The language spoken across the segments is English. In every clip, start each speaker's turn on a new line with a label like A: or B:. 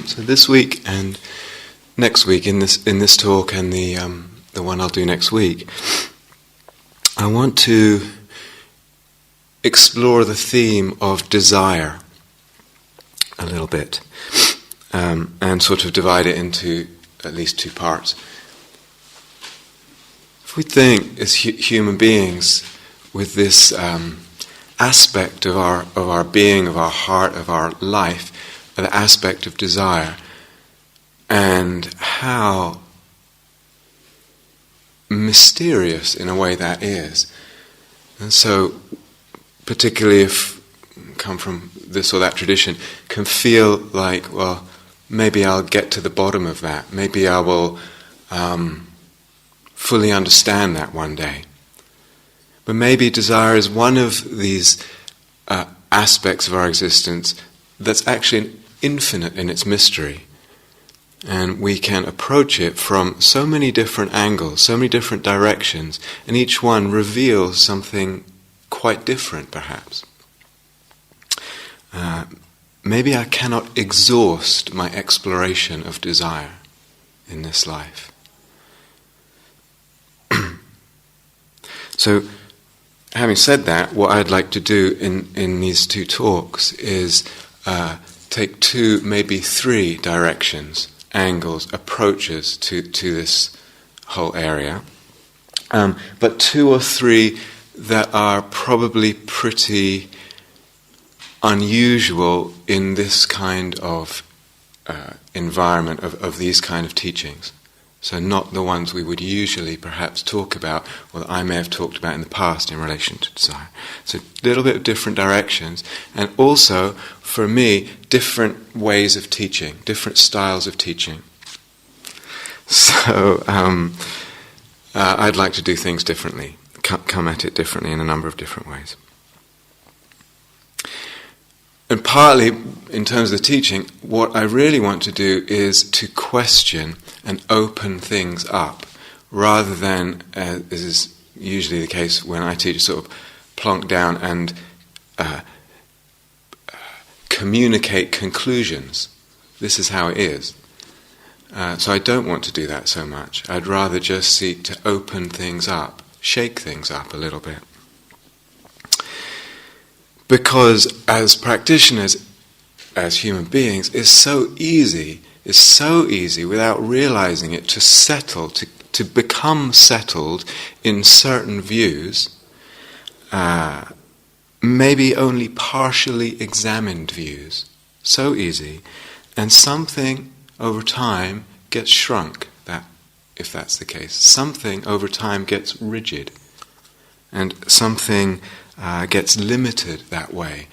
A: So this week and next week, in this talk and the one I'll do next week, I want to explore the theme of desire a little bit, and sort of divide it into at least two parts. If we think as human beings with this aspect of our being, of our heart, of our life, the aspect of desire, and how mysterious in a way that is. And so, particularly if come from this or that tradition, can feel like, well, maybe I'll get to the bottom of that. Maybe I will fully understand that one day. But maybe desire is one of these aspects of our existence that's actually infinite in its mystery. And we can approach it from so many different angles, so many different directions, and each one reveals something quite different, perhaps. Maybe I cannot exhaust my exploration of desire in this life. So, having said that, what I'd like to do in these two talks is take two, maybe three directions, angles, approaches to this whole area, but two or three that are probably pretty unusual in this kind of environment of these kind of teachings. So not the ones we would usually perhaps talk about, or that I may have talked about in the past in relation to desire. So a little bit of different directions, and also, for me, different ways of teaching, different styles of teaching. So I'd like to do things differently, come at it differently in a number of different ways. And partly, in terms of the teaching, what I really want to do is to question and open things up, rather than, as is usually the case when I teach, sort of plonk down and communicate conclusions. This is how it is. So I don't want to do that so much. I'd rather just seek to open things up, shake things up a little bit. Because as practitioners, as human beings, it's so easy without realizing it to settle, to become settled in certain views, maybe only partially examined views. So easy. And something over time gets shrunk, if that's the case. Something over time gets rigid. And something gets limited that way.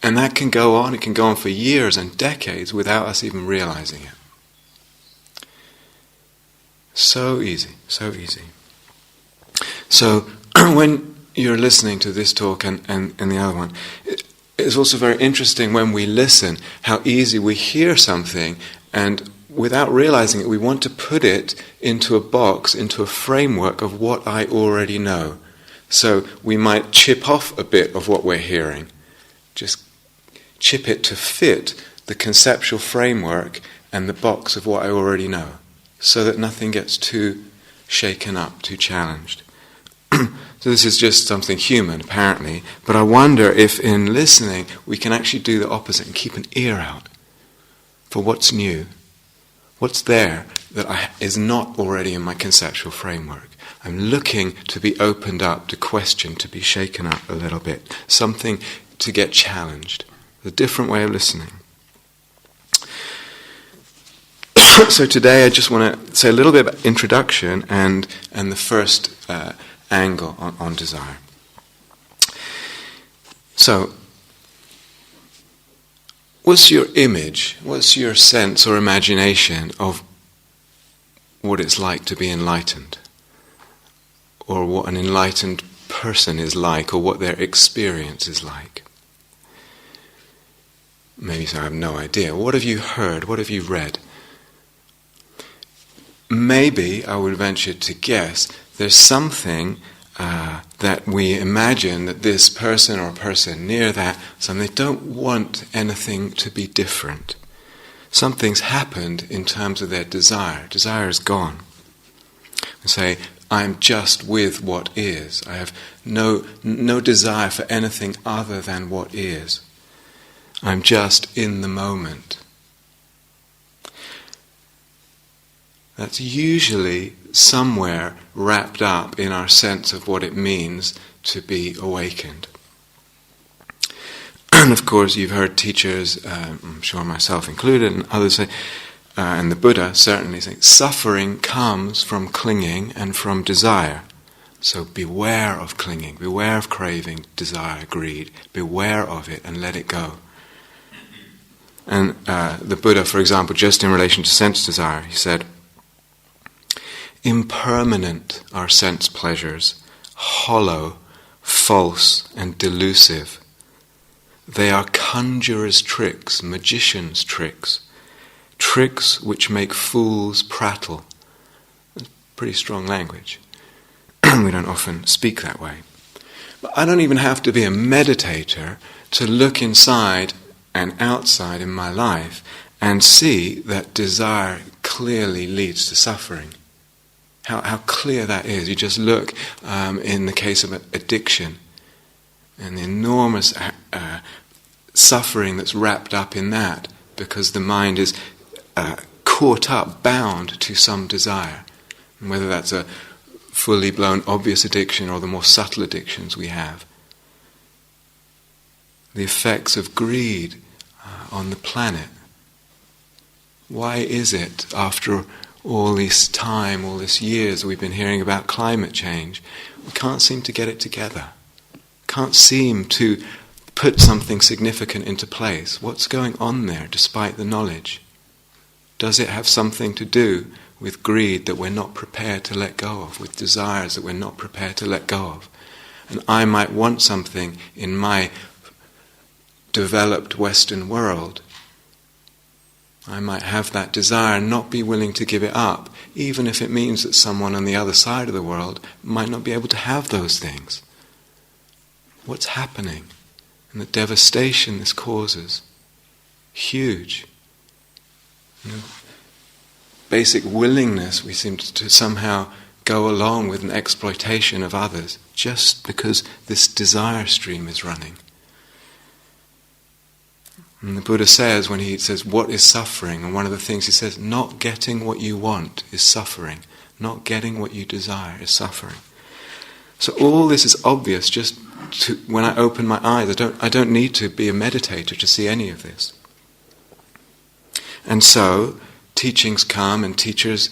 A: And that can go on, it can go on for years and decades without us even realizing it. So easy, so easy. So when you're listening to this talk and the other one, it's also very interesting when we listen how easy we hear something, and without realizing it we want to put it into a box, into a framework of what I already know. So we might chip off a bit of what we're hearing, just chip it to fit the conceptual framework and the box of what I already know, so that nothing gets too shaken up, too challenged. So this is just something human, apparently, but I wonder if in listening we can actually do the opposite and keep an ear out for what's new, what's there that is not already in my conceptual framework. I'm looking to be opened up, to question, to be shaken up a little bit, something to get challenged, a different way of listening. So today I just want to say a little bit about introduction and the first angle on desire. So, what's your image, what's your sense or imagination of what it's like to be enlightened? Or what an enlightened person is like, or what their experience is like? Maybe so, I have no idea. What have you heard? What have you read? Maybe, I would venture to guess, there's something that we imagine that this person or person near that, they don't want anything to be different. something's happened in terms of their desire. Desire is gone. We say, I'm just with what is. I have no desire for anything other than what is. I'm just in the moment. That's usually somewhere wrapped up in our sense of what it means to be awakened. And of course you've heard teachers, I'm sure myself included, and others say, and the Buddha certainly saying, suffering comes from clinging and from desire. So beware of clinging, beware of craving, desire, greed. Beware of it and let it go. And the Buddha, for example, just in relation to sense desire, he said, impermanent are sense pleasures, hollow, false, and delusive. They are conjurers' tricks, magicians' tricks, tricks which make fools prattle. That's pretty strong language. We don't often speak that way. But I don't even have to be a meditator to look inside and outside in my life and see that desire clearly leads to suffering. How clear that is. You just look in the case of addiction and the enormous suffering that's wrapped up in that because the mind is caught up, bound to some desire. And whether that's a fully blown obvious addiction or the more subtle addictions we have. The effects of greed on the planet. Why is it, after all this time, all this years we've been hearing about climate change, we can't seem to get it together? Can't seem to put something significant into place. What's going on there despite the knowledge? Does it have something to do with greed that we're not prepared to let go of, with desires that we're not prepared to let go of? And I might want something in my developed Western world. I might have that desire and not be willing to give it up, even if it means that someone on the other side of the world might not be able to have those things. What's happening? And the devastation this causes. Huge. Basic willingness we seem to somehow go along with an exploitation of others just because this desire stream is running. And the Buddha says, when he says, what is suffering? And one of the things he says, not getting what you want is suffering. Not getting what you desire is suffering. So all this is obvious just when I open my eyes. I don't need to be a meditator to see any of this. And so teachings come and teachers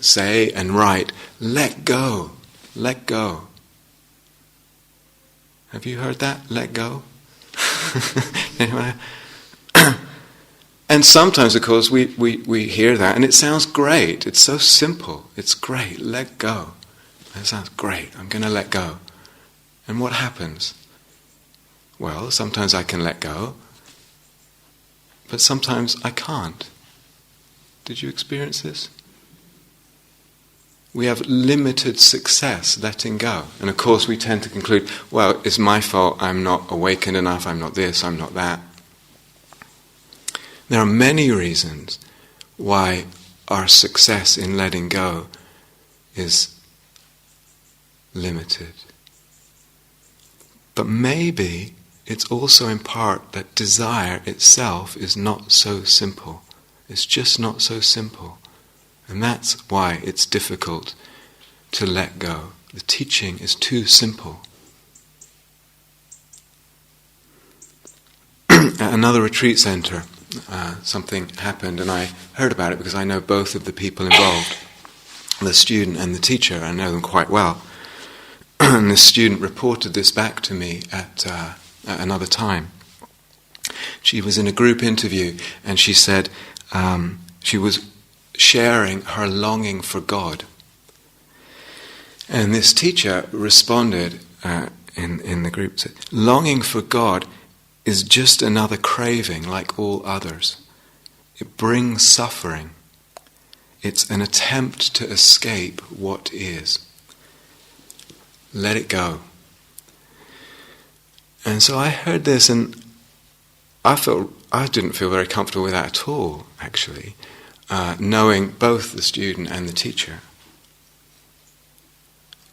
A: say and write, let go, let go. Have you heard that? Let go? Anyway. And sometimes, of course, we hear that and it sounds great. It's so simple. It's great. Let go. That sounds great. I'm going to let go. And what happens? Well, sometimes I can let go, but sometimes I can't. Did you experience this? We have limited success letting go. And of course we tend to conclude, well, it's my fault, I'm not awakened enough, I'm not this, I'm not that. There are many reasons why our success in letting go is limited. But maybe it's also in part that desire itself is not so simple. It's just not so simple. And that's why it's difficult to let go. The teaching is too simple. At another retreat center, something happened, and I heard about it because I know both of the people involved, the student and the teacher. I know them quite well. And the student reported this back to me at another time. She was in a group interview, and she said she was sharing her longing for God. And this teacher responded in the group, said, longing for God is just another craving like all others. It brings suffering. It's an attempt to escape what is. Let it go. And so I heard this and I felt I didn't feel very comfortable with that at all, actually, knowing both the student and the teacher.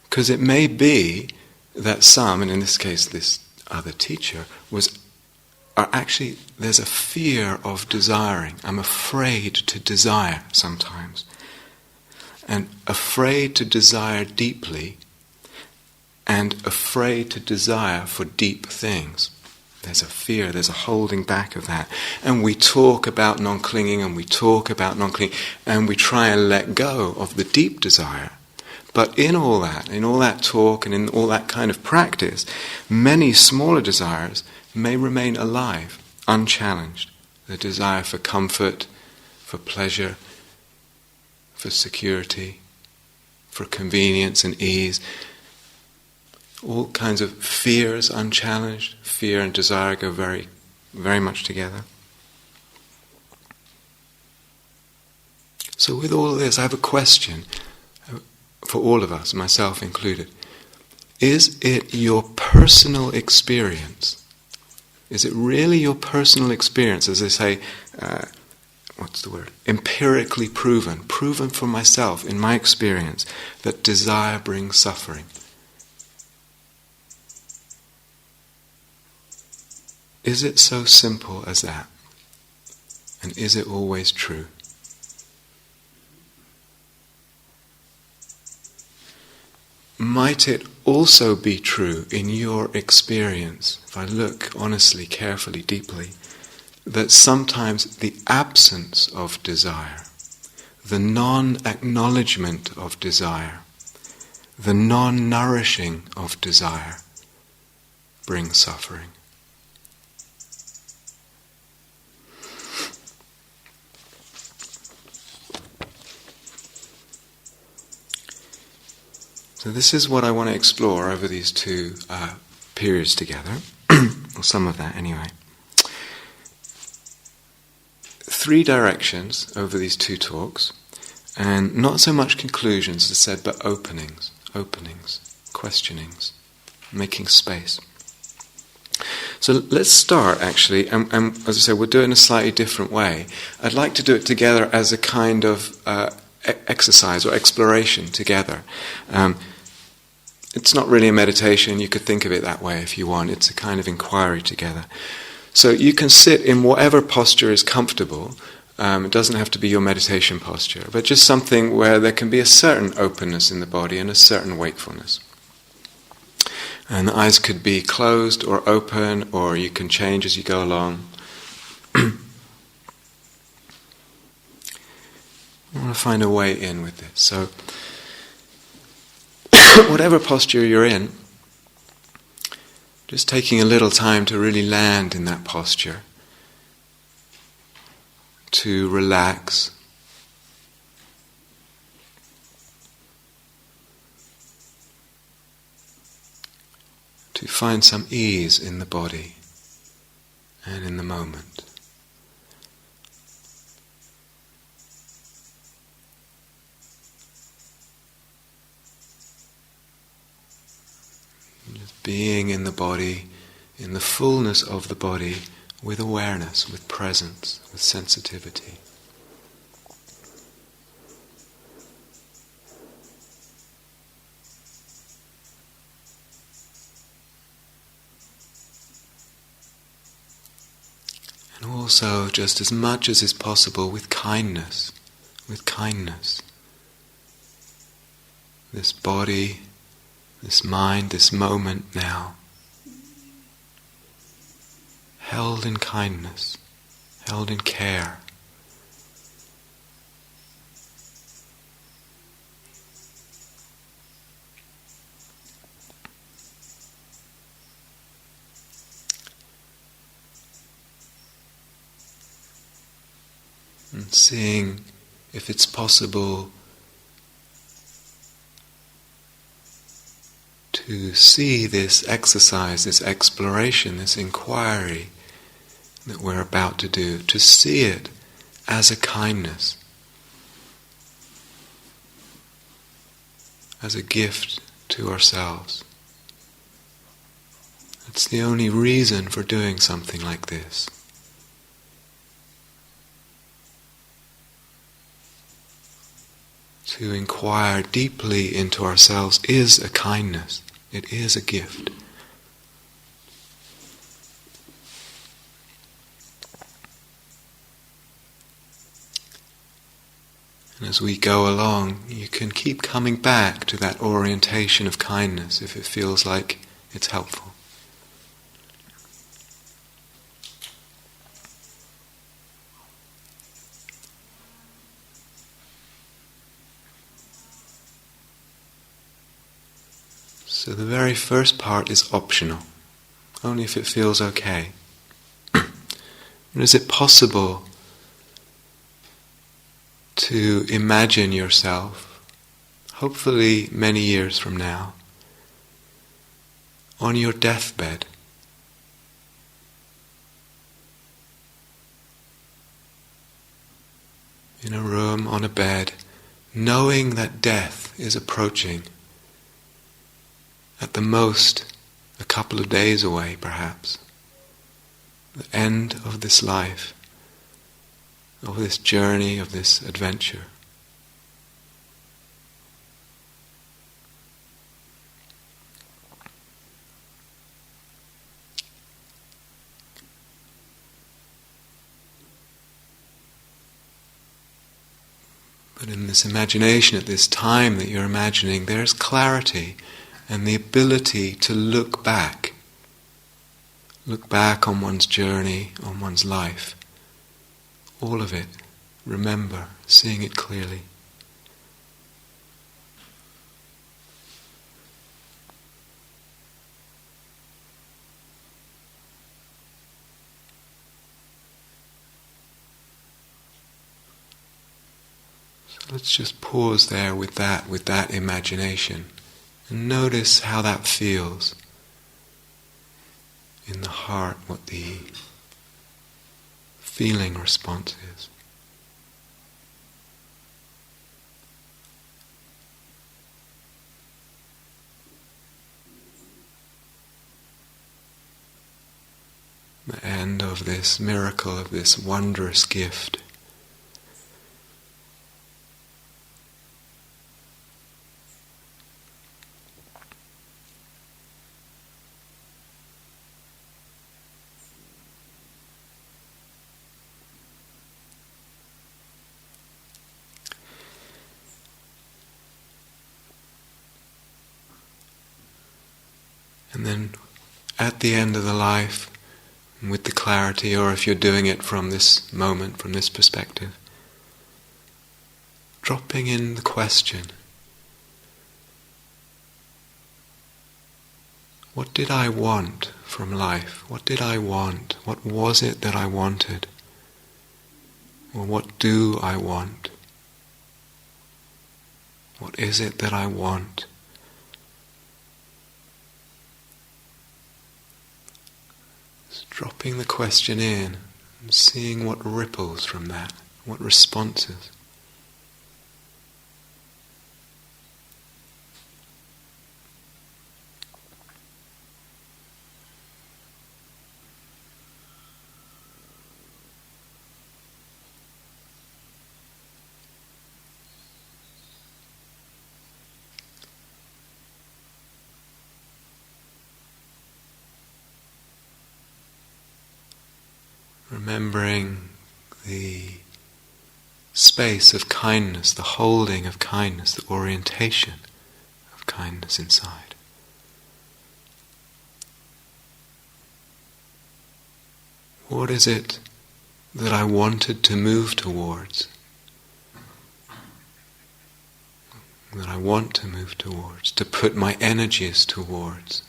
A: Because it may be that some, and in this case this other teacher, there's a fear of desiring. I'm afraid to desire sometimes. And afraid to desire deeply, and afraid to desire for deep things. There's a fear, there's a holding back of that. And we talk about non-clinging, and we talk about non-clinging, and we try and let go of the deep desire. But in all that talk and in all that kind of practice, many smaller desires may remain alive, unchallenged. The desire for comfort, for pleasure, for security, for convenience and ease. All kinds of fears unchallenged. Fear and desire go very, very much together. So with all of this, I have a question for all of us, myself included. Is it your personal experience? Is it really your personal experience, as they say, empirically proven for myself, in my experience, that desire brings suffering? Is it so simple as that? And is it always true? Might it also be true in your experience, if I look honestly, carefully, deeply, that sometimes the absence of desire, the non-acknowledgement of desire, the non-nourishing of desire brings suffering? So this is what I want to explore over these two periods together, or some of that anyway. 3 directions over these 2 talks, and not so much conclusions, as I said, but openings, questionings, making space. So let's start, actually, and as I say, we'll do it in a slightly different way. I'd like to do it together as a kind of exercise or exploration together. It's not really a meditation, you could think of it that way if you want. It's a kind of inquiry together. So you can sit in whatever posture is comfortable. It doesn't have to be your meditation posture, but just something where there can be a certain openness in the body and a certain wakefulness. And the eyes could be closed or open, or you can change as you go along. I want to find a way in with this. So, whatever posture you're in, just taking a little time to really land in that posture, to relax, to find some ease in the body and in the moment. Just being in the body, in the fullness of the body, with awareness, with presence, with sensitivity. And also, just as much as is possible, with kindness, This body, this mind, this moment now, held in kindness, held in care. And seeing if it's possible to see this exercise, this exploration, this inquiry that we're about to do, to see it as a kindness, as a gift to ourselves. It's the only reason for doing something like this. to inquire deeply into ourselves is a kindness. It is a gift. And as we go along, you can keep coming back to that orientation of kindness if it feels like it's helpful. So the very first part is optional, only if it feels okay. And is it possible to imagine yourself, hopefully many years from now, on your deathbed? In a room, on a bed, knowing that death is approaching, at the most a couple of days away perhaps, the end of this life, of this journey, of this adventure. But in this imagination, at this time that you're imagining, there's clarity and the ability to look back on one's journey, on one's life. All of it, remember, seeing it clearly. So let's just pause there with that imagination, and notice how that feels in the heart, what the feeling response is. The end of this miracle, of this wondrous gift. And then at the end of the life, with the clarity, or if you're doing it from this moment, from this perspective, dropping in the question, what did I want from life? What did I want? What was it that I wanted? Or what do I want? What is it that I want? Dropping the question in and seeing what ripples from that, what responses. Remembering the space of kindness, the holding of kindness, the orientation of kindness inside. What is it that I wanted to move towards? That I want to move towards, to put my energies towards?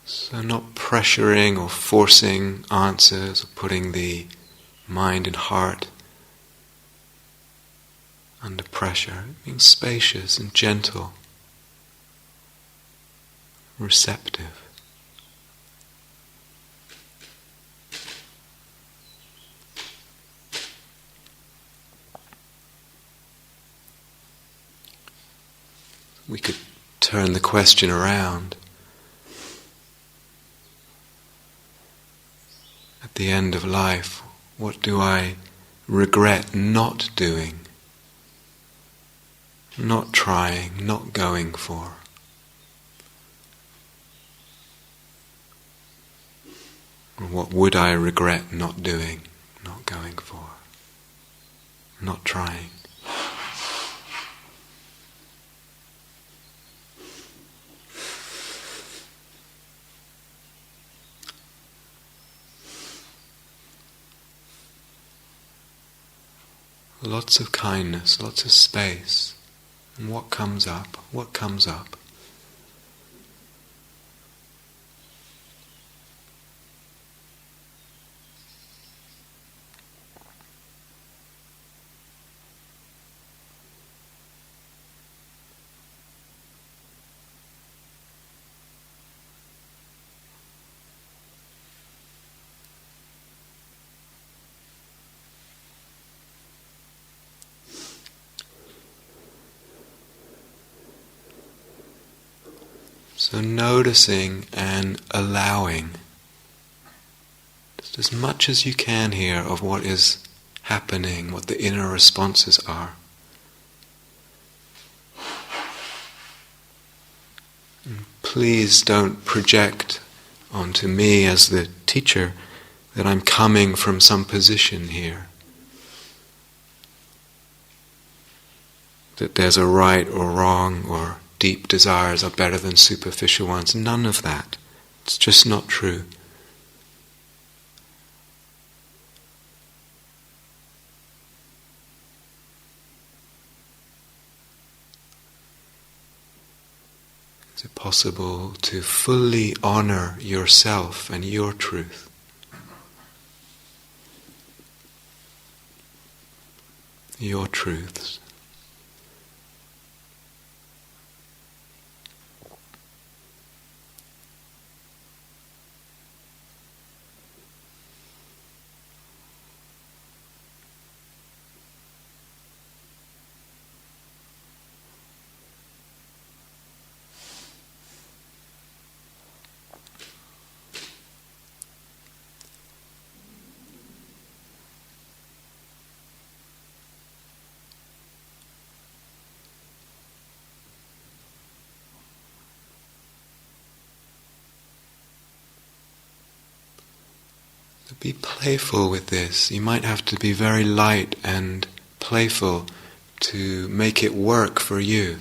A: So not pressuring or forcing answers or putting the mind and heart under pressure, being spacious and gentle, receptive. We could turn the question around. At the end of life, what do I regret not doing, not trying, not going for? Or what would I regret not doing, not going for, not trying? Lots of kindness, lots of space. And what comes up? What comes up? So noticing and allowing just as much as you can here of what is happening, what the inner responses are. And please don't project onto me as the teacher that I'm coming from some position here, that there's a right or wrong or deep desires are better than superficial ones. None of that. It's just not true. Is it possible to fully honor yourself and your truth? Your truths. Be playful with this. You might have to be very light and playful to make it work for you.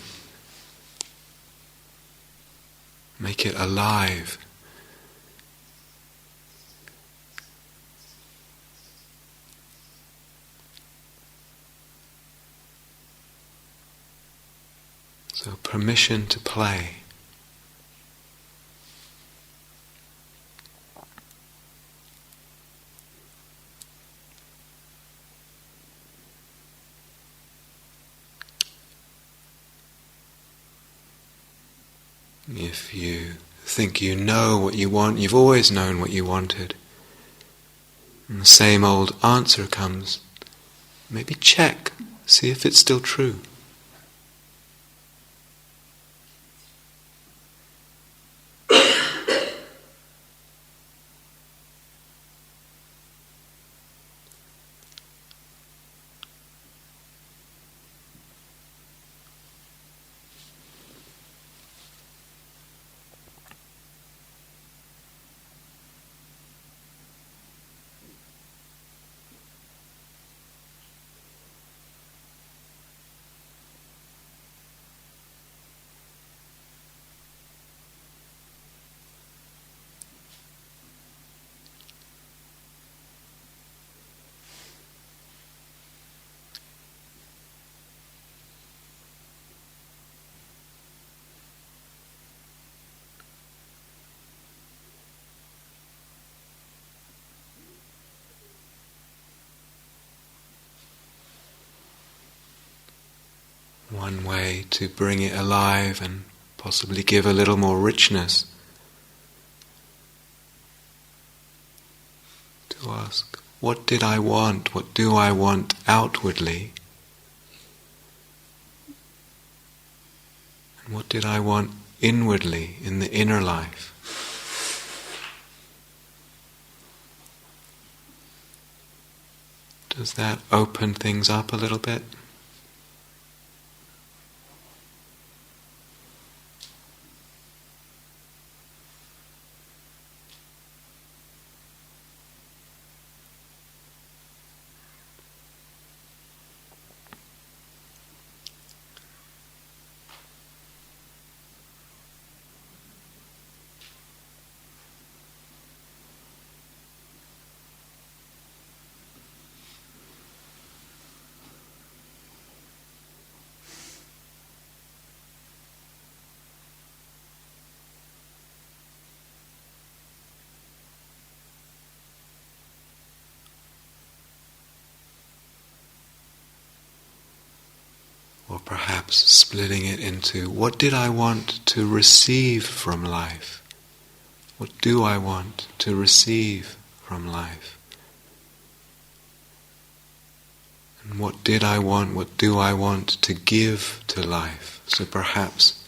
A: Make it alive. So permission to play. If you think you know what you want, you've always known what you wanted, and the same old answer comes, maybe check, see if it's still true. one way to bring it alive and possibly give a little more richness. To ask, what did I want? What do I want outwardly? And what did I want inwardly, in the inner life? Does that open things up a little bit? Or perhaps splitting it into, what did I want to receive from life? What do I want to receive from life? And what did I want, what do I want to give to life? So perhaps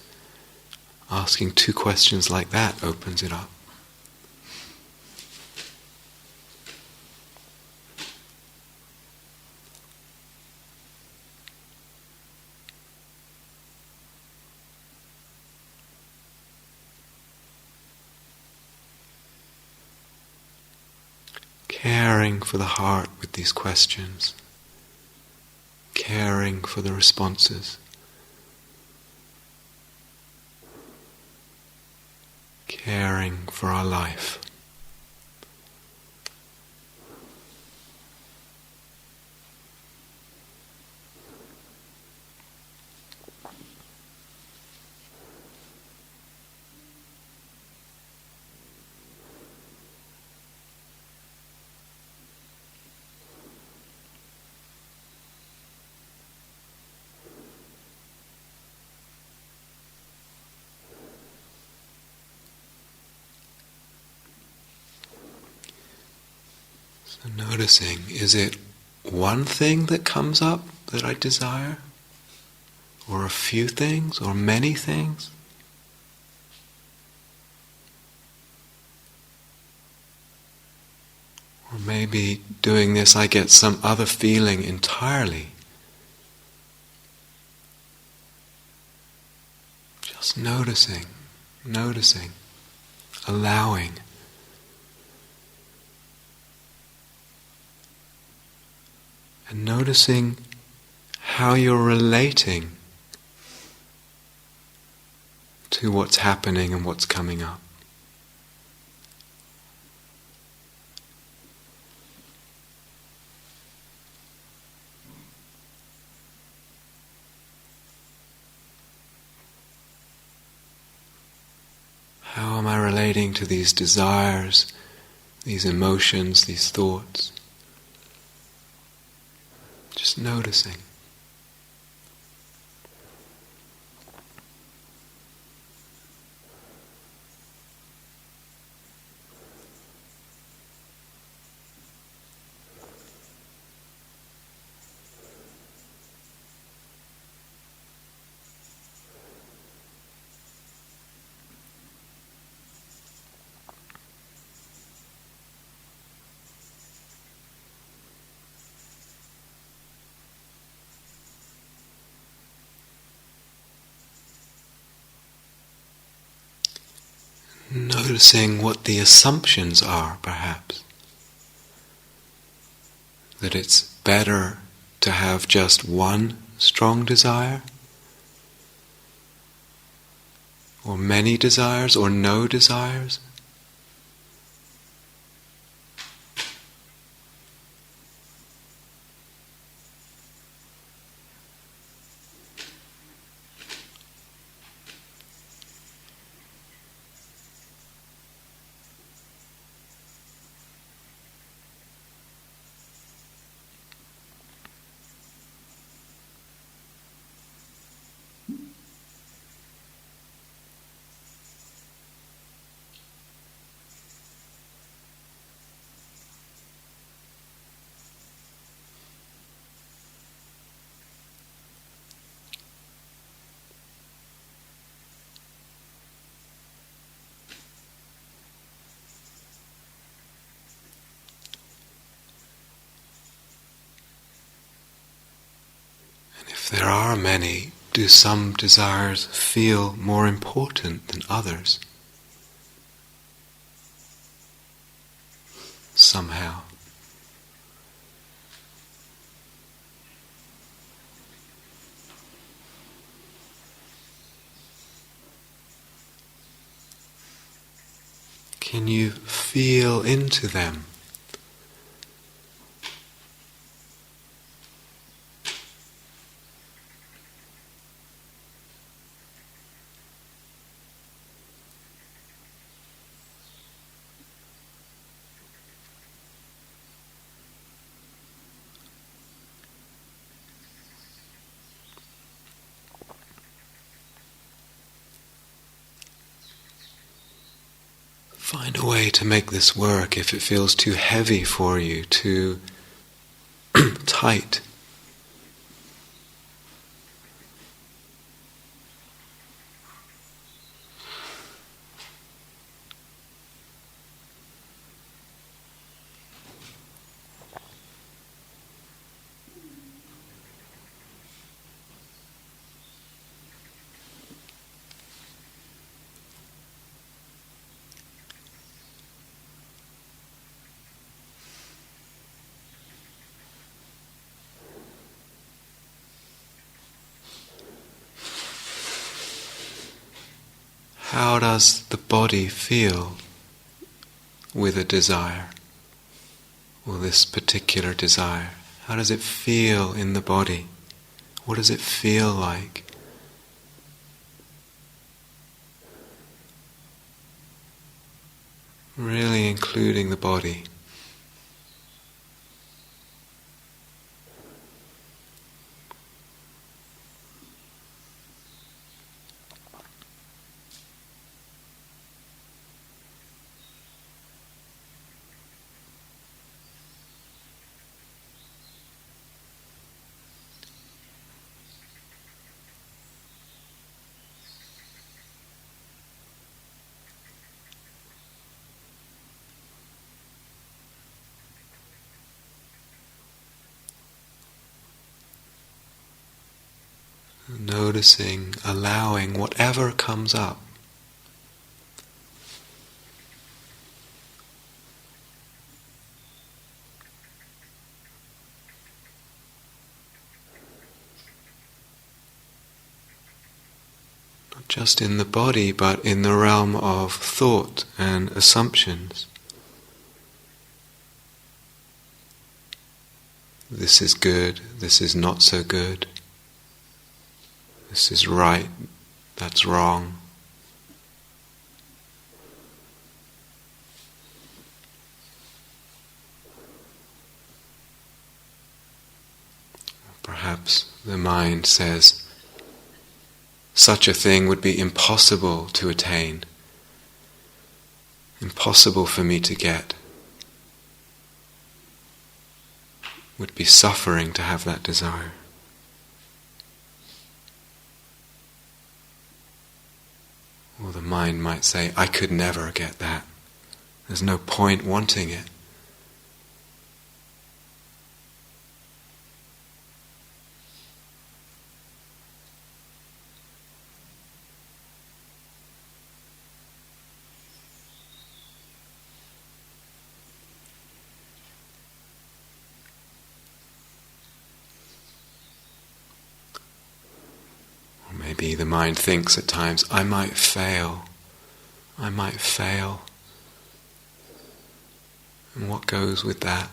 A: asking two questions like that opens it up. Caring for the heart with these questions, caring for the responses, caring for our life. So noticing, is it one thing that comes up that I desire? Or a few things? Or many things? Or maybe doing this I get some other feeling entirely. Just noticing, allowing. And noticing how you're relating to what's happening and what's coming up. How am I relating to these desires, these emotions, these thoughts? Just noticing. Noticing what the assumptions are, perhaps. That it's better to have just one strong desire, or many desires, or no desires. If there are many, do some desires feel more important than others? Somehow. Can you feel into them? Find a way to make this work if it feels too heavy for you, too tight. How does the body feel with a desire, or this particular desire? How does it feel in the body? What does it feel like? Really including the body. Noticing, allowing whatever comes up. Not just in the body, but in the realm of thought and assumptions. This is good, this is not so good. This is right, that's wrong. Perhaps the mind says, such a thing would be impossible to attain, impossible for me to get. Would be suffering to have that desire. Or the mind might say, I could never get that. There's no point wanting it. Maybe the mind thinks at times, I might fail. And what goes with that?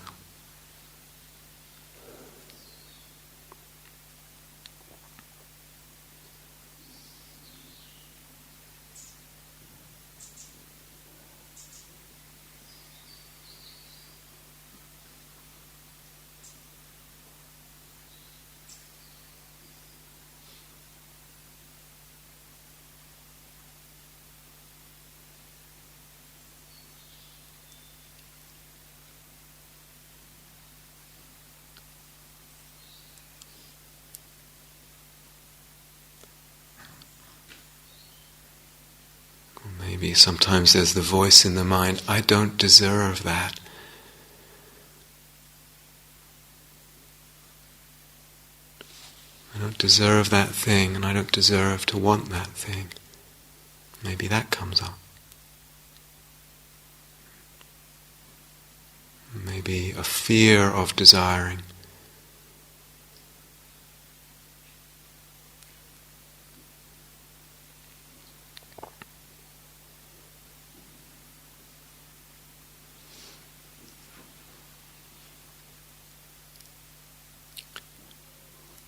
A: Maybe sometimes there's the voice in the mind, I don't deserve that. I don't deserve that thing and I don't deserve to want that thing. Maybe that comes up. Maybe a fear of desiring.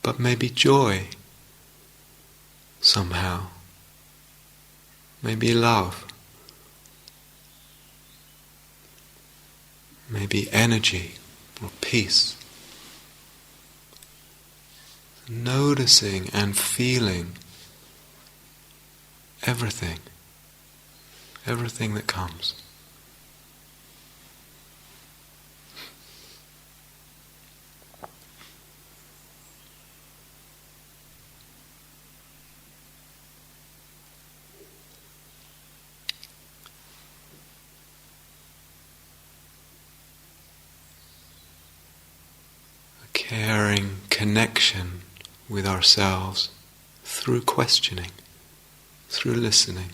A: But maybe joy, somehow. Maybe love. Maybe energy or peace. Noticing and feeling everything that comes. Caring connection with ourselves through questioning, through listening.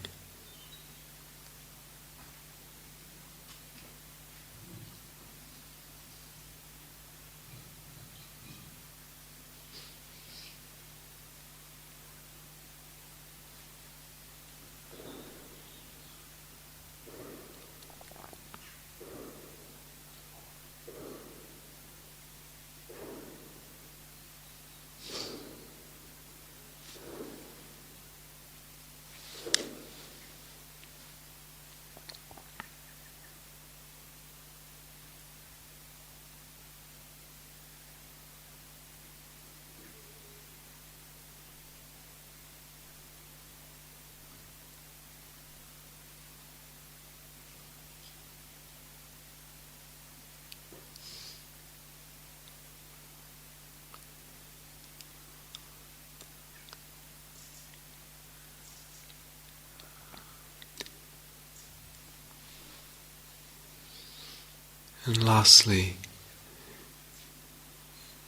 A: And lastly,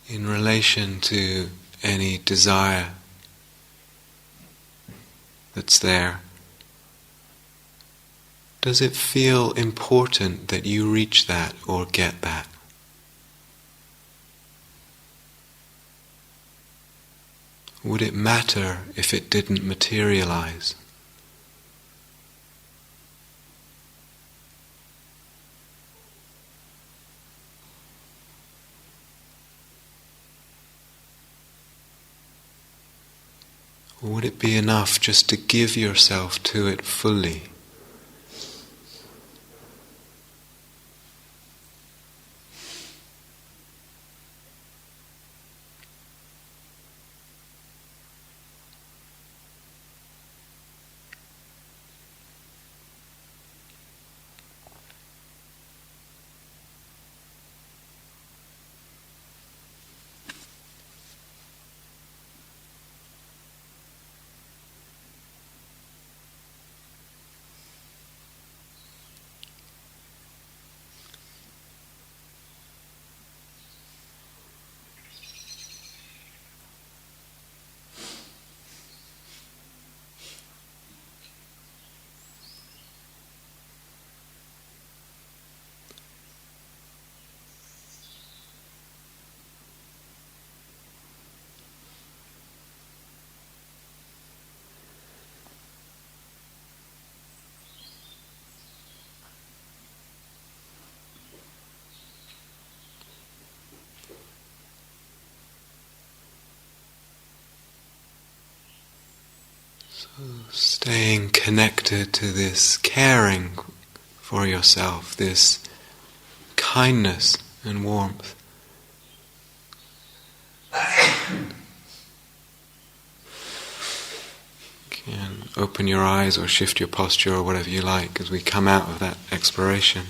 A: in relation to any desire that's there, does it feel important that you reach that or get that? Would it matter if it didn't materialize? Or would it be enough just to give yourself to it fully? Staying connected to this caring for yourself, this kindness and warmth. You can open your eyes or shift your posture or whatever you like as we come out of that exploration.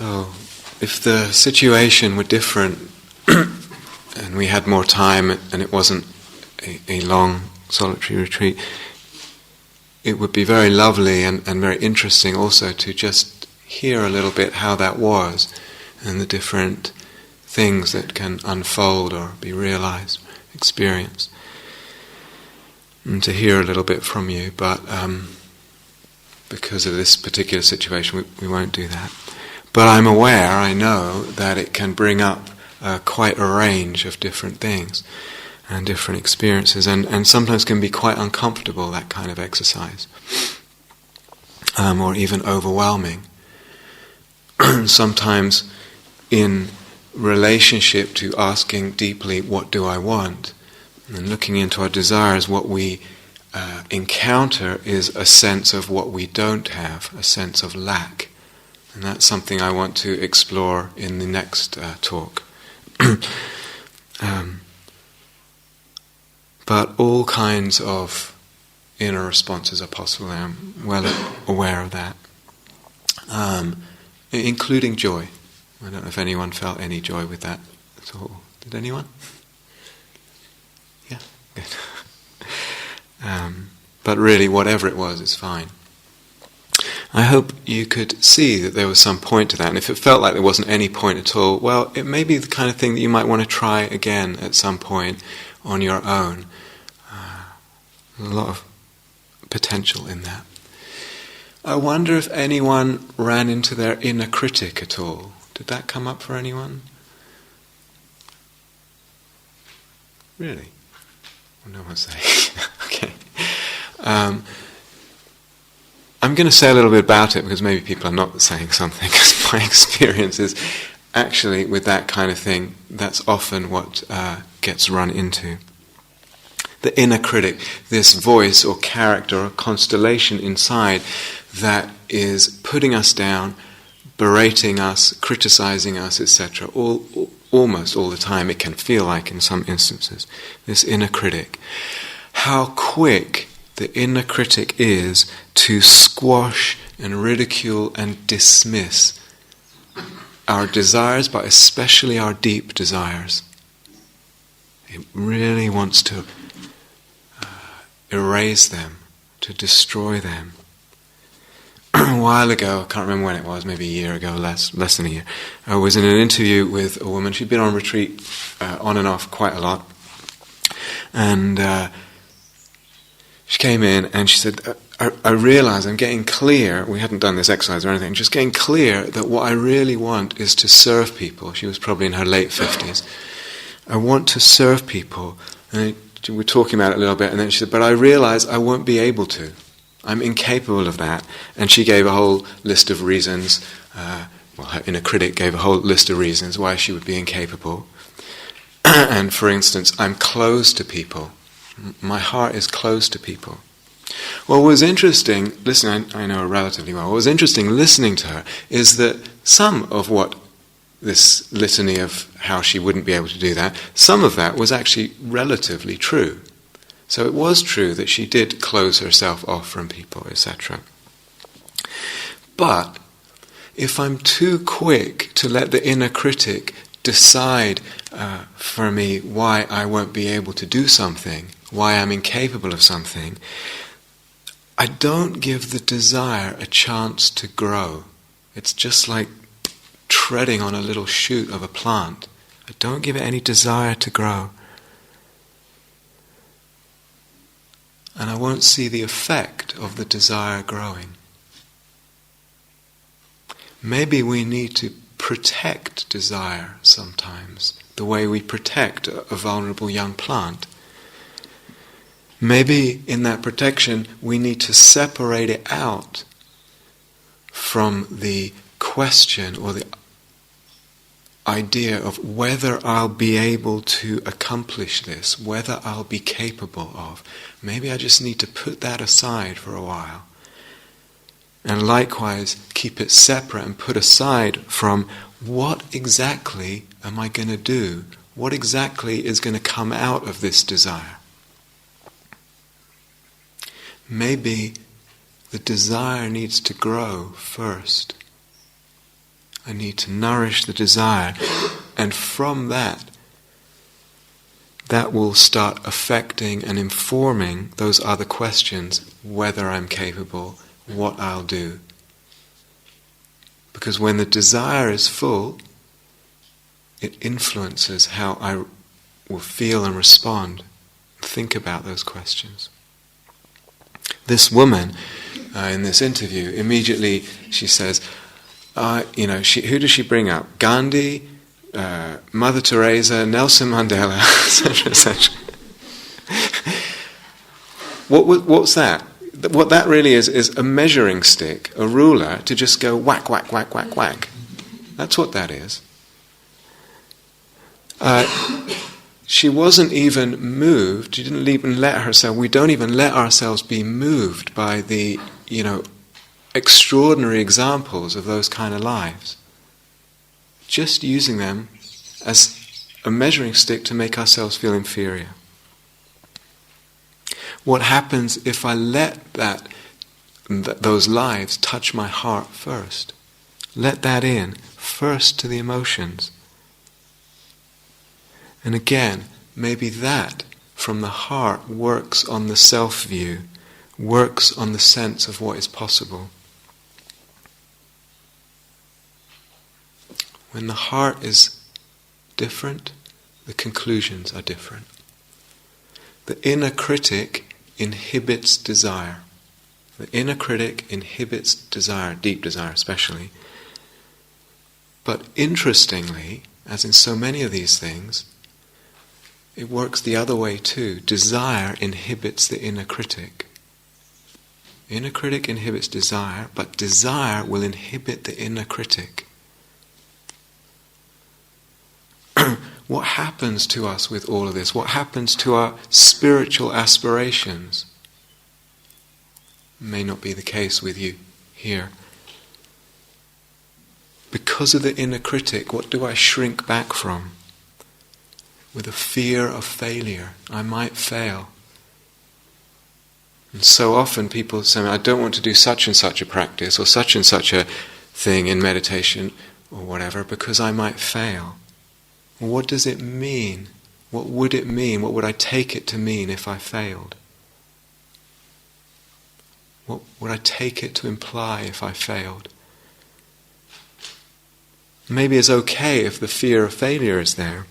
A: So, if the situation were different and we had more time and it wasn't a long solitary retreat, it would be very lovely and very interesting also to just hear a little bit how that was and the different things that can unfold or be realized, experienced. And to hear a little bit from you, but because of this particular situation we won't do that. But I'm aware, I know, that it can bring up quite a range of different things and different experiences, and sometimes can be quite uncomfortable, that kind of exercise, or even overwhelming. Sometimes in relationship to asking deeply, what do I want? And looking into our desires, what we encounter is a sense of what we don't have, a sense of lack. And that's something I want to explore in the next talk. But all kinds of inner responses are possible. I'm well aware of that. Including joy. I don't know if anyone felt any joy with that at all. Did anyone? Yeah, good. But really, whatever it was, it's fine. I hope you could see that there was some point to that, and if it felt like there wasn't any point at all, well, it may be the kind of thing that you might want to try again at some point on your own. There's a lot of potential in that. I wonder if anyone ran into their inner critic at all. Did that come up for anyone? Really? Well, no one's saying. Okay. I'm going to say a little bit about it because maybe people are not saying something, because my experience is actually with that kind of thing, that's often what gets run into. The inner critic, this voice or character or constellation inside that is putting us down, berating us, criticizing us, etc. Almost all the time, it can feel like in some instances. This inner critic. How quick the inner critic is to squash and ridicule and dismiss our desires, but especially our deep desires. It really wants to erase them, to destroy them. A while ago, I can't remember when it was, maybe a year ago, less than a year, I was in an interview with a woman. She'd been on retreat on and off quite a lot. And she came in and she said, I realize I'm getting clear, we hadn't done this exercise or anything, just getting clear that what I really want is to serve people. She was probably in her late 50s. I want to serve people. And we were talking about it a little bit, and then she said, but I realize I won't be able to. I'm incapable of that. And she gave a whole list of reasons, her inner critic gave a whole list of reasons why she would be incapable. And for instance, I'm closed to people. My heart is closed to people. Well, what was interesting, I know her relatively well, what was interesting listening to her is that some of what this litany of how she wouldn't be able to do that, some of that was actually relatively true. So it was true that she did close herself off from people, etc. But if I'm too quick to let the inner critic decide for me why I won't be able to do something, why I'm incapable of something, I don't give the desire a chance to grow. It's just like treading on a little shoot of a plant. I don't give it any desire to grow. And I won't see the effect of the desire growing. Maybe we need to protect desire sometimes, the way we protect a vulnerable young plant. Maybe in that protection we need to separate it out from the question or the idea of whether I'll be able to accomplish this, whether I'll be capable of. Maybe I just need to put that aside for a while. And likewise, keep it separate and put aside from what exactly am I going to do? What exactly is going to come out of this desire? Maybe the desire needs to grow first. I need to nourish the desire. And from that will start affecting and informing those other questions, whether I'm capable, what I'll do. Because when the desire is full, it influences how I will feel and respond, think about those questions. This woman, in this interview, immediately she says, who does she bring up? Gandhi, Mother Teresa, Nelson Mandela, etc., etc. What's that? What that really is a measuring stick, a ruler, to just go whack, whack, whack, whack, whack. That's what that is. She wasn't even moved. She didn't even let herself. We don't even let ourselves be moved by the, extraordinary examples of those kind of lives. Just using them as a measuring stick to make ourselves feel inferior. What happens if I let those lives touch my heart first? Let that in first to the emotions. And again, maybe that from the heart works on the self-view, works on the sense of what is possible. When the heart is different, the conclusions are different. The inner critic inhibits desire. The inner critic inhibits desire, deep desire especially. But interestingly, as in so many of these things, it works the other way too. Desire inhibits the inner critic. Inner critic inhibits desire, but desire will inhibit the inner critic. What happens to us with all of this? What happens to our spiritual aspirations? May not be the case with you here. Because of the inner critic, what do I shrink back from? With a fear of failure. I might fail. And so often people say, I don't want to do such and such a practice or such and such a thing in meditation or whatever because I might fail. Well, what does it mean? What would it mean? What would I take it to mean if I failed? What would I take it to imply if I failed? Maybe it's okay if the fear of failure is there.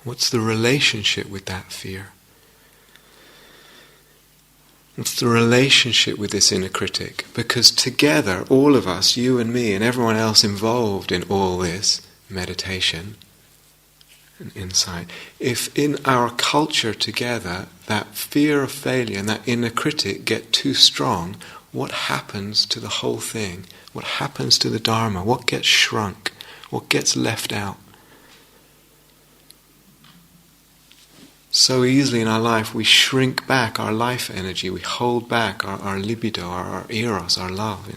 A: What's the relationship with that fear? What's the relationship with this inner critic? Because together, all of us, you and me and everyone else involved in all this meditation and insight, if in our culture together that fear of failure and that inner critic get too strong, what happens to the whole thing? What happens to the Dharma? What gets shrunk? What gets left out? So easily in our life we shrink back our life energy, we hold back our libido, our eros, our love.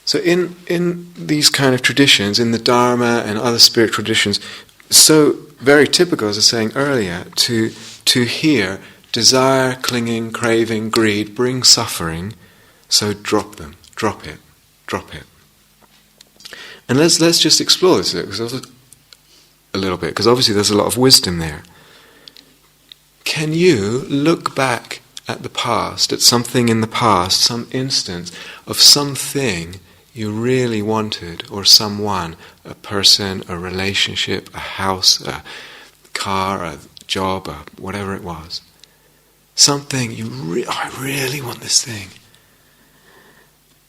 A: So in these kind of traditions, in the Dharma and other spiritual traditions, so very typical, as I was saying earlier, to hear desire, clinging, craving, greed bring suffering, so drop them, drop it. And let's just explore this a little bit, because obviously there's a lot of wisdom there. Can you look back at the past, at something in the past, some instance of something you really wanted, or someone, a person, a relationship, a house, a car, a job, whatever it was. Something I really want this thing.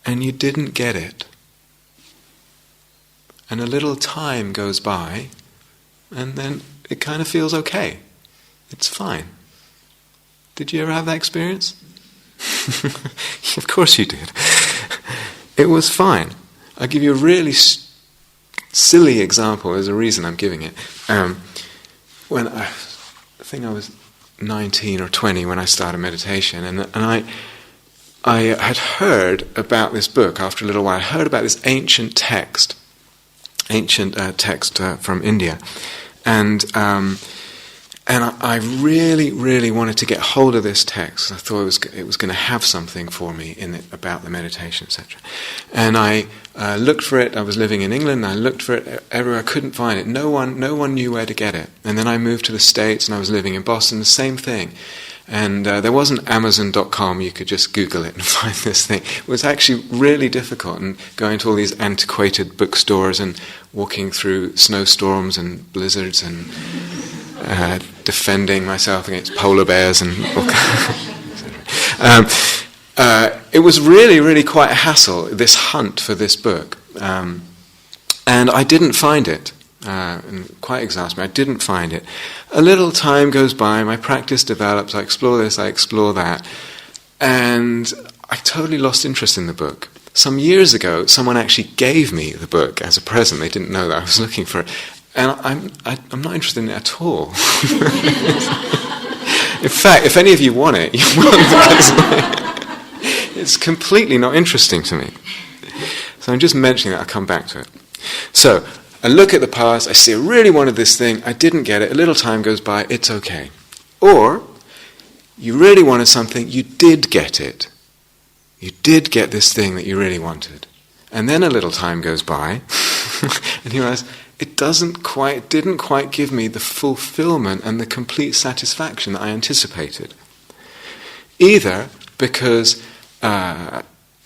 A: And you didn't get it. And a little time goes by, and then it kind of feels okay. It's fine. Did you ever have that experience? Of course you did. It was fine. I'll give you a really silly example. There's a reason I'm giving it. When I think I was 19 or 20 when I started meditation, and I had heard about this book after a little while. I heard about this ancient text from India, and And I really, really wanted to get hold of this text. I thought it was going to have something for me in it about the meditation, etc. And I looked for it. I was living in England. And I looked for it everywhere. I couldn't find it. No one knew where to get it. And then I moved to the States, and I was living in Boston. The same thing. And there wasn't Amazon.com. You could just Google it and find this thing. It was actually really difficult. And going to all these antiquated bookstores and walking through snowstorms and blizzards and defending myself against polar bears and all it was really, really quite a hassle, this hunt for this book. And I didn't find it. And quite exasperating. I didn't find it. A little time goes by, my practice develops, I explore this, I explore that, and I totally lost interest in the book. Some years ago, someone actually gave me the book as a present. They didn't know that I was looking for it. And I'm not interested in it at all. In fact, if any of you want it, you will, because it's completely not interesting to me. So I'm just mentioning that. I'll come back to it. So I look at the past, I see I really wanted this thing, I didn't get it, a little time goes by, it's okay. Or, you really wanted something, you did get it. You did get this thing that you really wanted. And then a little time goes by, and you realize, it didn't quite give me the fulfillment and the complete satisfaction that I anticipated. Either because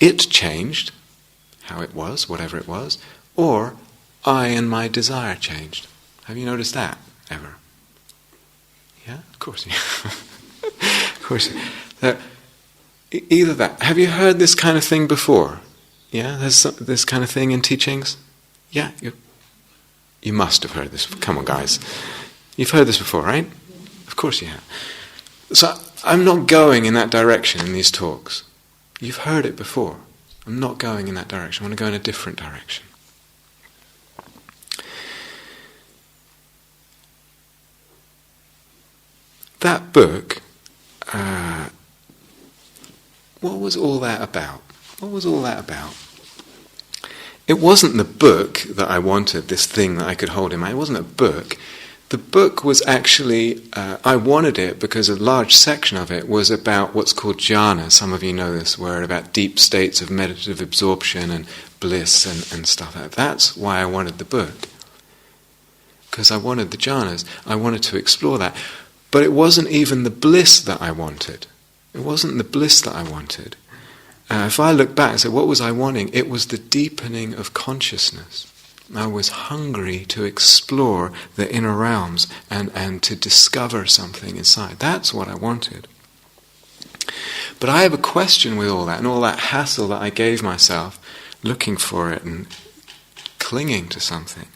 A: it changed, how it was, whatever it was, or I and my desire changed. Have you noticed that ever? Yeah, of course. Of course. Either that. Have you heard this kind of thing before? Yeah, there's this kind of thing in teachings? Yeah, you must have heard this. Come on, guys. You've heard this before, right? Of course you have. So I'm not going in that direction in these talks. You've heard it before. I'm not going in that direction. I want to go in a different direction. That book, what was all that about? What was all that about? It wasn't the book that I wanted, this thing that I could hold in my hand. It wasn't a book. The book was actually, I wanted it because a large section of it was about what's called jhana. Some of you know this word, about deep states of meditative absorption and bliss and stuff like that. That's why I wanted the book. Because I wanted the jhanas. I wanted to explore that. But it wasn't even the bliss that I wanted. It wasn't the bliss that I wanted. If I look back and say, what was I wanting? It was the deepening of consciousness. I was hungry to explore the inner realms and to discover something inside. That's what I wanted. But I have a question with all that and all that hassle that I gave myself looking for it and clinging to something.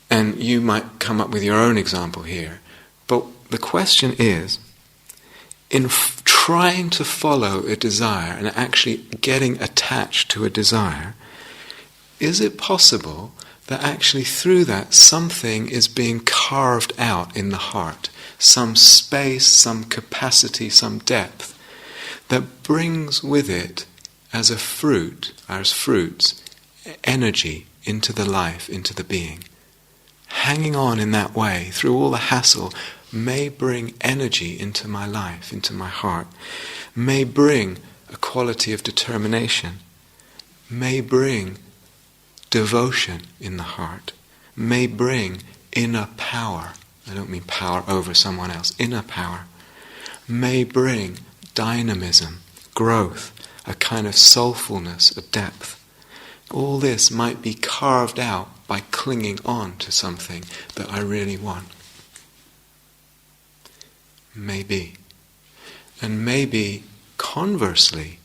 A: And you might come up with your own example here. But the question is, in trying to follow a desire and actually getting attached to a desire, is it possible that actually through that something is being carved out in the heart, some space, some capacity, some depth that brings with it as a fruit, as fruits, energy into the life, into the being? Hanging on in that way through all the hassle may bring energy into my life, into my heart, may bring a quality of determination, may bring devotion in the heart, may bring inner power. I don't mean power over someone else, inner power. May bring dynamism, growth, a kind of soulfulness, a depth. All this might be carved out by clinging on to something that I really want. Maybe. And maybe, conversely,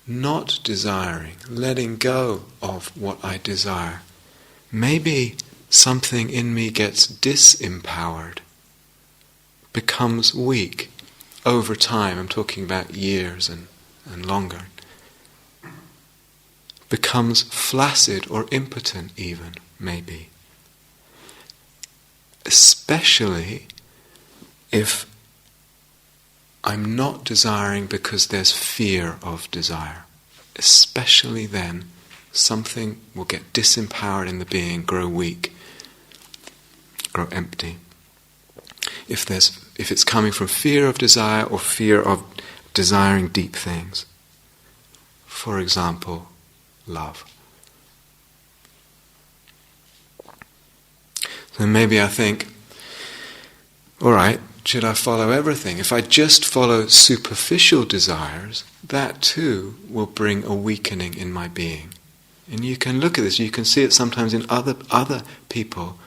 A: not desiring, letting go of what I desire. Maybe something in me gets disempowered, becomes weak over time. I'm talking about years and longer. Becomes flaccid or impotent even, maybe. Especially if I'm not desiring because there's fear of desire. Especially then, something will get disempowered in the being, grow weak, grow empty. if it's coming from fear of desire or fear of desiring deep things. For example, love. So maybe I think, all right, should I follow everything? If I just follow superficial desires, that too will bring a weakening in my being. And you can look at this, you can see it sometimes in other people.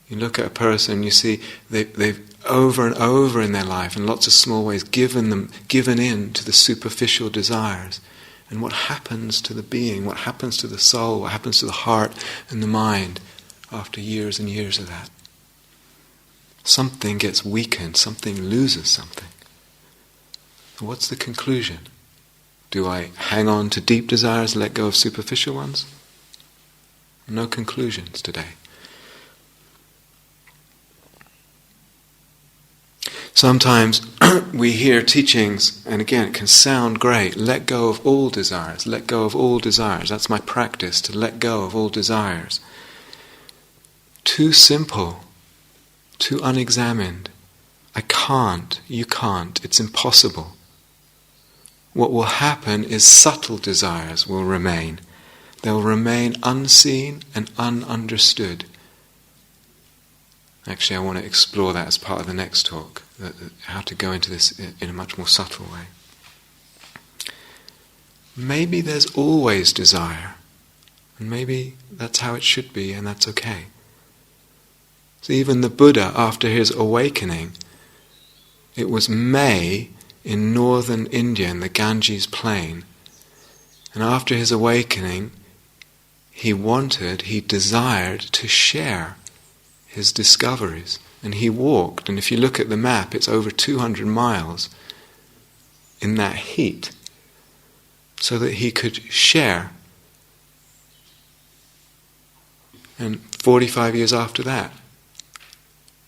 A: You look at a person, you see they've over and over in their life, in lots of small ways, given in to the superficial desires. And what happens to the being, what happens to the soul, what happens to the heart and the mind after years and years of that? Something gets weakened, something loses something. What's the conclusion? Do I hang on to deep desires, let go of superficial ones? No conclusions today. Sometimes we hear teachings, and again it can sound great, let go of all desires, let go of all desires. That's my practice, to let go of all desires. Too simple, too unexamined. I can't, you can't, it's impossible. What will happen is subtle desires will remain. They'll remain unseen and ununderstood. Actually, I want to explore that as part of the next talk, how to go into this in a much more subtle way. Maybe there's always desire, and maybe that's how it should be, and that's okay. So even the Buddha, after his awakening, it was May in northern India, in the Ganges plain, and after his awakening, he desired to share his discoveries. And he walked, and if you look at the map, it's over 200 miles in that heat, so that he could share. And 45 years after that,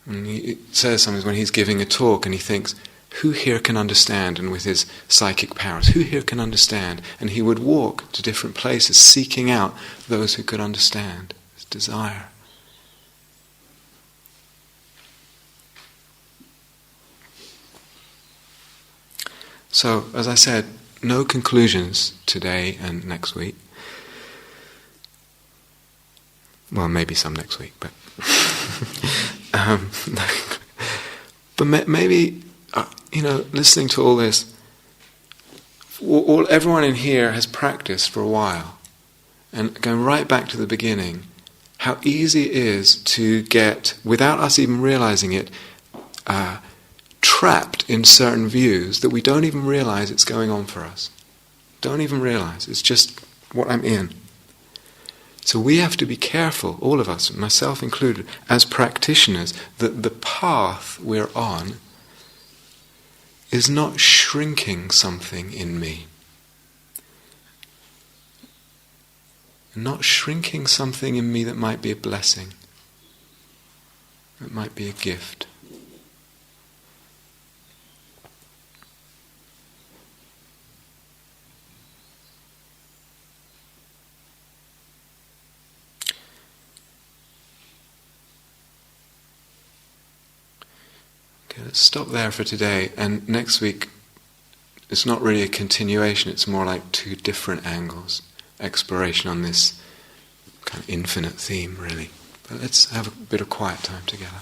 A: and he says sometimes when he's giving a talk and he thinks, who here can understand? And with his psychic powers, who here can understand? And he would walk to different places seeking out those who could understand his desire. So, as I said, no conclusions today and next week. Well, maybe some next week, but but maybe listening to all this, everyone in here has practiced for a while, and going right back to the beginning, how easy it is to get, without us even realizing it, trapped in certain views that we don't even realize it's going on for us. Don't even realize. It's just what I'm in. So we have to be careful, all of us, myself included, as practitioners, that the path we're on is not shrinking something in me. Not shrinking something in me that might be a blessing, that might be a gift. Okay, let's stop there for today, and next week it's not really a continuation, it's more like two different angles, exploration on this kind of infinite theme really. But let's have a bit of quiet time together.